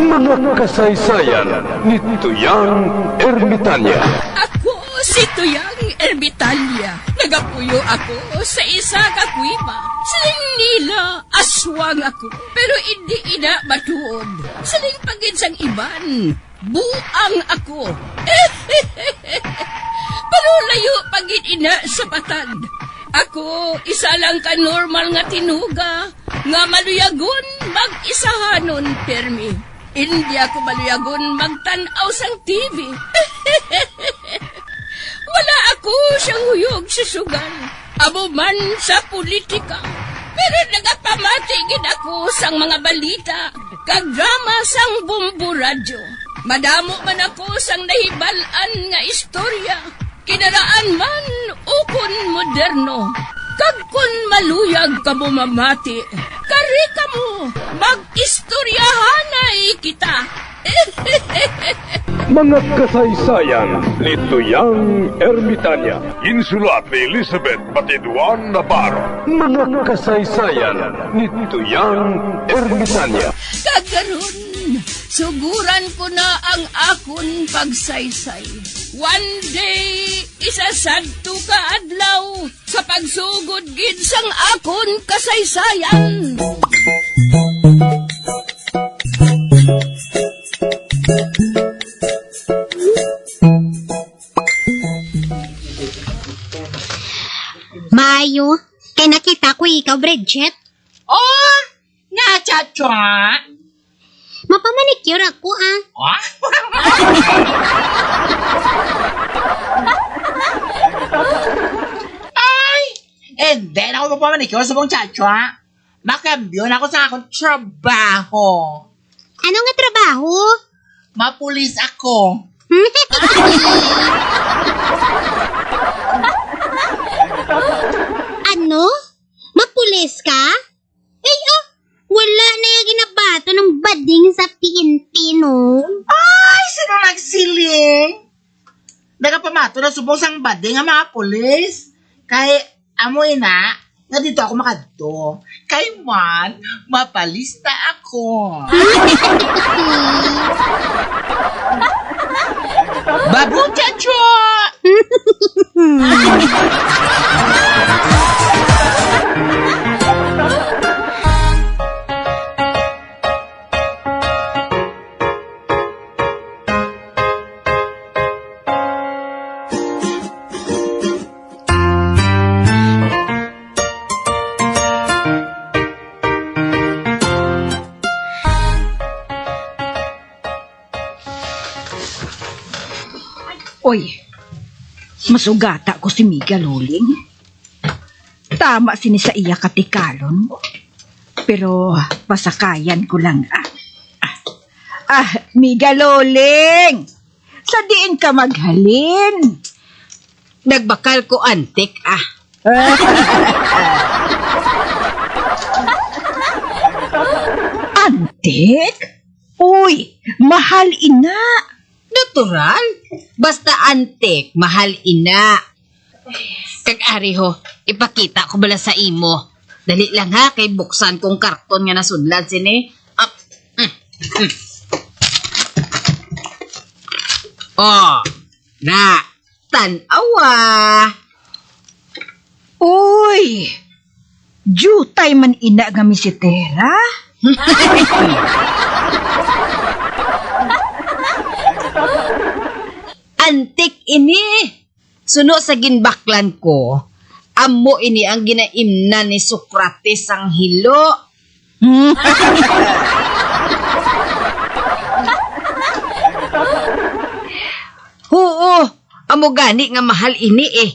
Mga kasaysayan ni Tuyang Ermitanya. Ako si Tuyang Ermitanya. Nagapuyo ako sa isa ka kuiba. Siling nila, aswang ako. Pero hindi ina matuod. Siling paginsang iban, buang ako. Pero layo pagin ina sa patad. Ako, isa lang ka normal nga tinuga, nga maluyagon mag-isahanon, permi. Hindi ako maluyagon magtanaw sang TV. Wala ako siyang huyog sa sugal, abo man sa politika. Pero nagapamatagin ako sang mga balita, kag drama sang bumbu radyo. Madamo man ako sang nahibalan nga istorya, kinaraan man ukon moderno. Kag kun maluyag ka mo mamati, kari ka mo, mag-istoryahanay kita. Mga kasaysayan ni Tuyang Ermitanya. Insulat ni Elizabeth Batiduan Navarro. Mga kasaysayan ni Tuyang Ermitanya. Kagaron, suguran ko na ang akon pagsaysay. One day, isasadto ka adlaw sa pagsugod gid sang akon kasaysayan. Mayo, kay nakita ko ikaw, Bridget. Oh, nga, Chacha. Mapamanicure ako, ah. Oh? Ay, and then ako magpamanicure sa buong Chacha. Makambyo na ako sa akong trabaho. Ano nga trabaho? Mapulis ako. Ano? Mapulis ka? Wala na yung ginabato ng bading sa PNP, no? Ay, sino nagsiling? Nagapamato na subong sang bading ang mga pulis. Kay amoy na, nga dito ako makadto. Kay man, mapalista ako. Babu, Chacho! Oy, masugata ko si Miguel Huling. Tama sini sa iya katikalon. Pero pasakayan ko lang. Miguel Huling! Sa diin ka maghalin? Nagbakal ko antik, Antik? Uy, mahal ina. Natural. Basta antik, mahal ina. Kag-ari ho, ipakita ko bala sa imo. Dali lang ha, kay buksan kong karton nga nasudlad sini. Oh, na, tanawa. Uy, jutay man ina nga misitera. Antik ini. Suno sa ginbaklan ko, amo ini ang ginaimna ni Socrates ang hilo. Oo, amo gani nga mahal ini eh.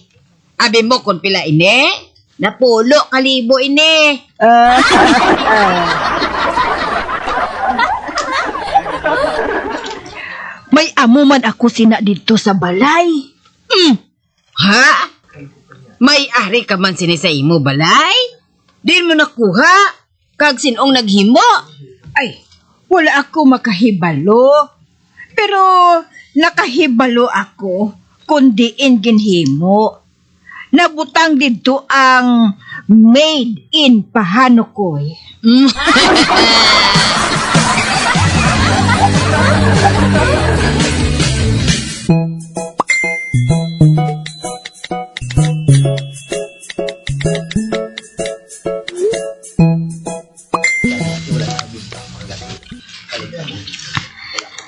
Abi mo kung pila ini? Napulo kalibo ini. May amo man ako sina dito sa balay. Ha? May ari ka man sini sa imo balay? Di mo nakuha? Kag sinong naghimo? Ay, wala ako makahibalo. Pero nakahibalo ako kundi in ginhimo. Nabutang dito ang made in Pahanukoy.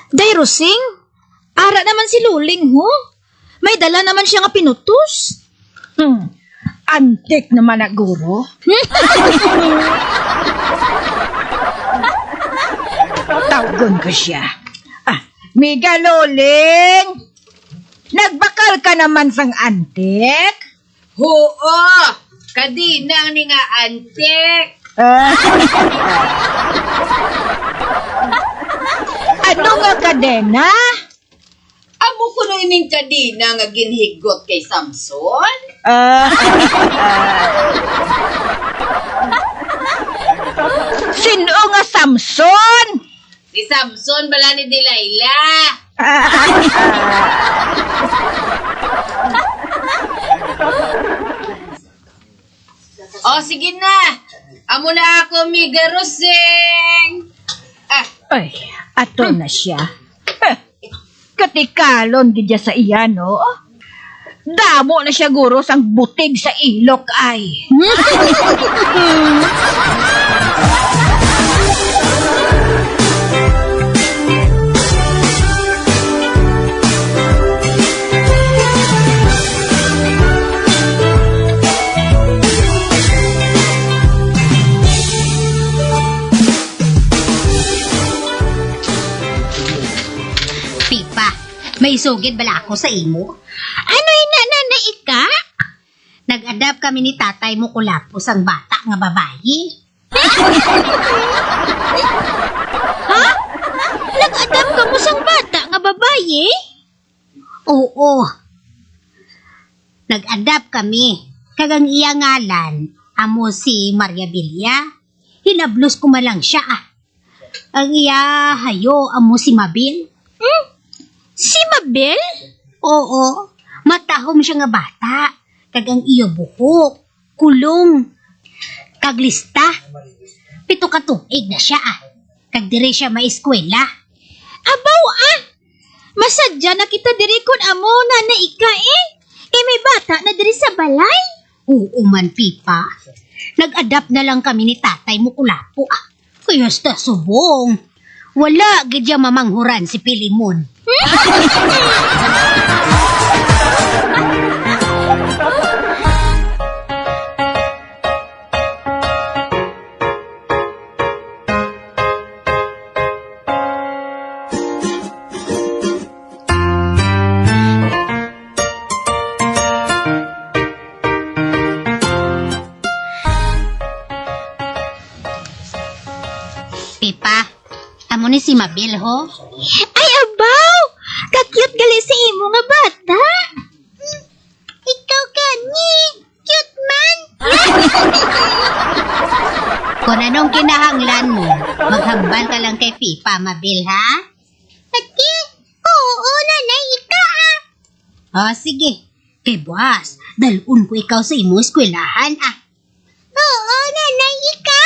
Day Rosing, ara naman si Luling, ho. May dala naman siya nga pinutos. Antik naman na guro. Tawagon ko siya. Miga Luling, nagbakal ka naman sang antik? Oo, kadinang ni nga antik. Ano nga kadena? Amo ko no ining kadina nga ginhigot kay Samson. Sino nga Samson? Si Samson bala ni Delilah. O sige na. Amo na ako Miga Rosing. Ay, ato na siya. Katikalon gidya sa iya, no? Damo na siya guro sang butig sa ilok ay. Pipa, may sugid bala ako sa imo? Ano'y ika? Nag-adapt kami ni tatay mo kulapos ang bata nga babayi. Ha? Nag-adapt ka mo sang bata nga babayi? Oo. Nag-adapt kami. Kagang iya ngalan, amo si Maria Villa. Hinablos ko malang siya Ang iya hayo, amo si Mabil. Si Mabel? Oo. Matahom siya nga bata. Kagang iyo buhok. Kulong. Kaglista. 7 ka tuig na siya Kag dire siya maeskwela. Abaw Masadya na kita diri kun amo na ika Kay may bata na diri sa balay. Oo man, Pipa. Nag-adapt na lang kami ni tatay mo kulapo Kaya sta subong. Wala gidya mamanghuran si Pilimon. Pipa, amo ni si Mabil ho? Ay, abaw! Ka-cute gali si imo nga bata. Ikaw gani, cute man. Kung anong kinahanglan mo, maghambal ka lang kay Pipa, Mabil, ha? Ati, oo, nanay, ika O, sige. Kay boss, dalun ko ikaw sa imo eskwelahan, Oo, nanay, ika.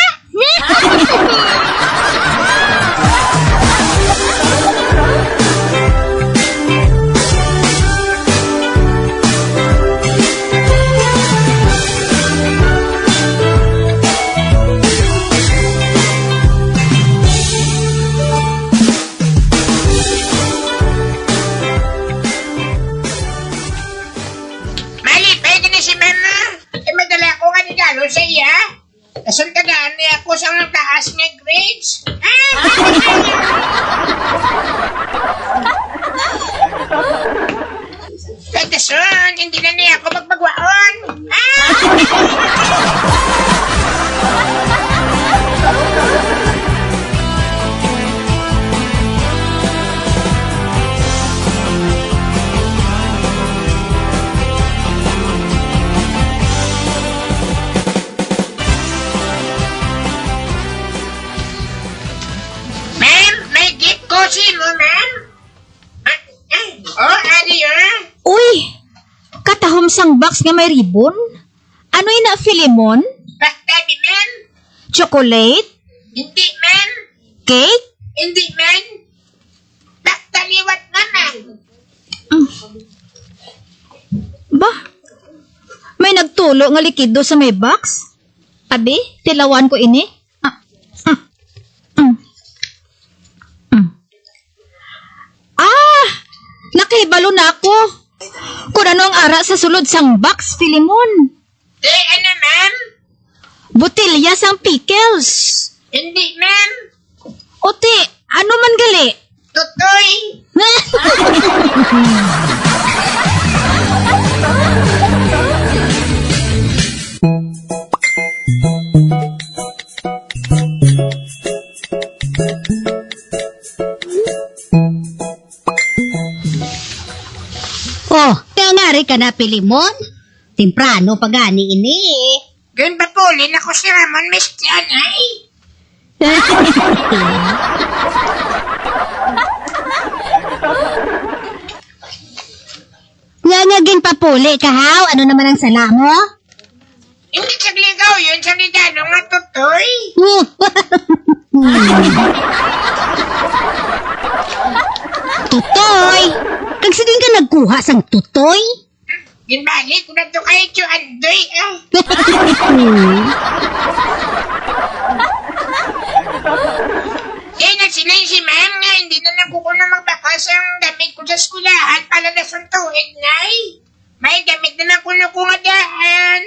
Malipay ka na si mama. Madala ko nga regalo sa iya. Kasuntagaan niya ako sa mga taas nga grades. Kagason, hindi na niya ako magpagwaon. Ma'am, may gift ko sino, ma'am? Ari Uy, katahom sang box nga may ribbon? Ano ina, Filimon? Baktabi, ma'am? Chocolate? Hindi, ma'am. Cake? Hindi, ma'am. Baktaliwat na, ma'am. Ba? May nagtulo nga likido sa may box? Abi, tilawan ko ini. Makahibalo na ako. Kung ano ang ara sa sulod sang box, Filimon. Ano, ma'am? Botilya sang pickles. Hindi, ma'am. Ote, ano man gali? Tutoy. Oh, kaya nga rin ka na, Pilimon. Temprano pa gani ini. Ganun ba po, ako si Ramon Mestian, ay? Nga ginpapuli ka, haw. Ano naman ang sala mo? Hindi sagligaw yun, sagligano nga, tutoy. Tutoy! Kagsidin ka nagkuha sang tutoy? Ginbali ko na to kayo, Andoy, ah. Na sila si ma'am nga, hindi na nagkukunan magbakas ang damit ko sa skulahan para na sa tuwid, nay. May damit na nakuno ko nga daan.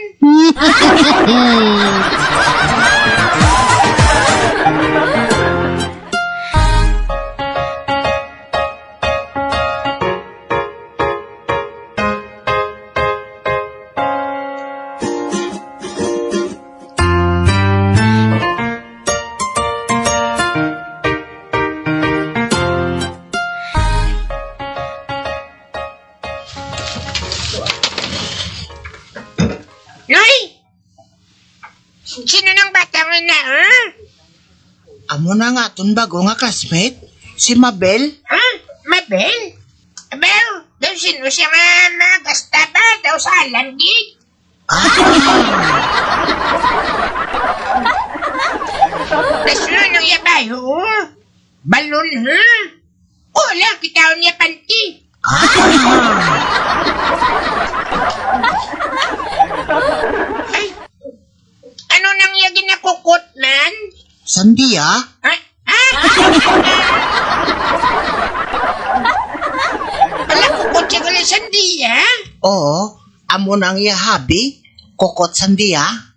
Nay! Sino nang batang ina, ha? Amo na nga ton bago nga classmate, si Mabel. Ha? Mabel? Abel, daw sino siya nga magasta ba daw sa alanggig? Naslo nang yabayo, balon, ha? Wala, kitaon niya panti. Ay, ano nang yagin na kukot, man? Sandia? Ha? Wala kukot siya kala sandiya? Oo, amo nang iya habi, kokot Sandia.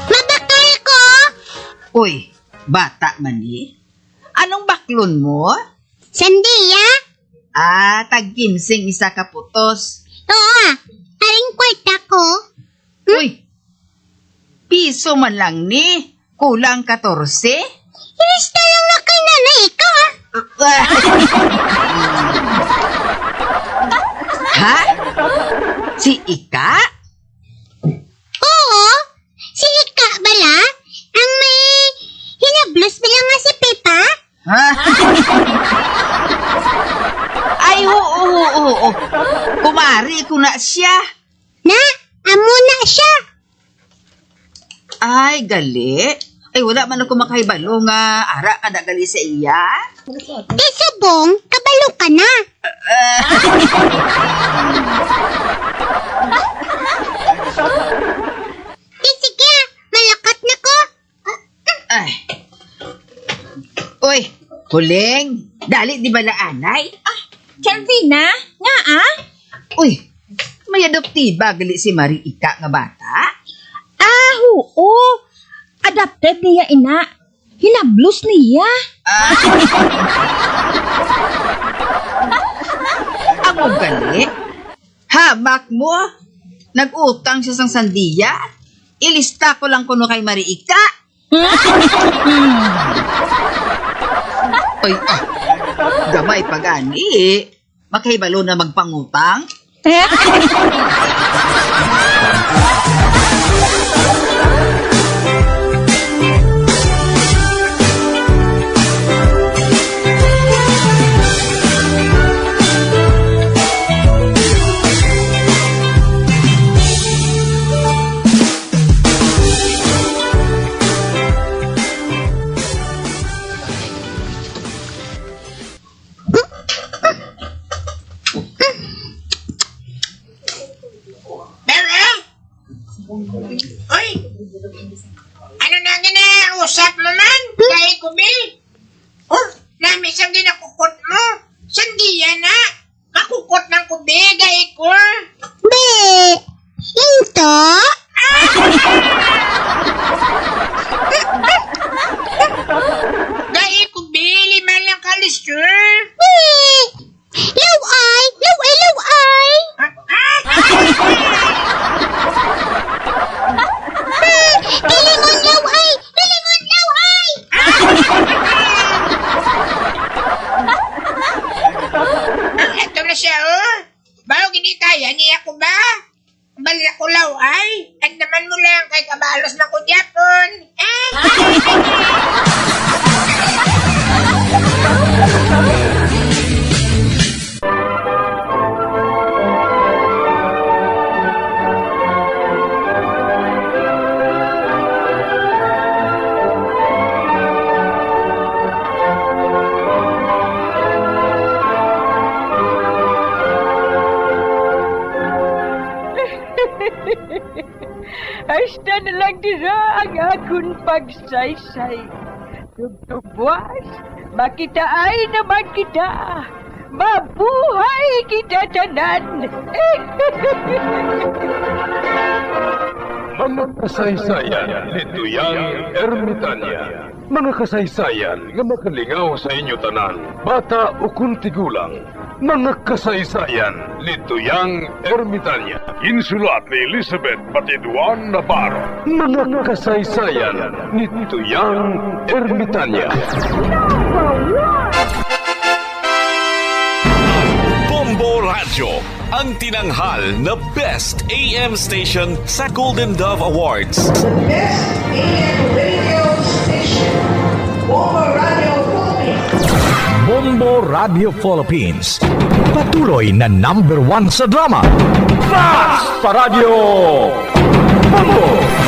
Mabakal ko! Uy, bata man eh. Anong baklon mo? Sandiya? Tag-ginseng isa ka putos. Oo, aring kwarta ko. Uy, piso man lang ni. Kulang 14. Ilista lang na kay nanay ka. Ha? Si Ika? Oo, si Ika bala? Ang may hinablos bala nga si Pepa? Ha? Ay, oo. Kumari ko na siya. Na, amo na siya. Ay, gali. Ay, wala man ako makahibalo nga ara ka na gali sa iya. Di subong, kabalo ka na. Di sige, malakat na ko. Ay. Uy, huling. Dali di ba na anay? Calvina, nga Uy, may adoptiba gali si Marie Ika nga bata. oo. Adapted niya ina. Hinablos niya. Amo gali. Hamak mo. Nag-utang siya sang sandiya. Ilista ko lang kuno kay Marie Ika. Uy, gamay pa gani. Makahibalo na magpangutang. Oy! Ano na usap mo man? Kay kubi? Oh, nami sang ginakukot mo. Sandiya na. Makukot ng kubi, gay ko. Be, into? Gay kubi, 5 lang kalister. Be, laway, laway, laway. Lilingon laway, lilingon laway. Ito na siya, oh. Bago ginikaya niya ko ba? Balik ko law ay. At naman mo lang kay kabalos na ko Japon. Hasta na lang dira ang akong pagsaysay. Tugtugwas, makitaay naman kita. Mabuhay kita tanan. Mga kasaysayan ni Tuyang Ermitanya. Mga kasaysayan nga makalingaw sa inyo tanan, bata o kuntigulang. Mga kasaysayan ni Tuyang Ermitanya. Insulat ni Elizabeth Batiduan Navarro. Mga kasaysayan ni Tuyang Ermitanya. Bombo Radio, ang tinanghal na Best AM Station sa Golden Dove Awards. Best AM radio station, Bombo Radio Philippines. Bombo Radio Philippines. Patuloy na #1 sa drama. Fast Paradio! Bombo!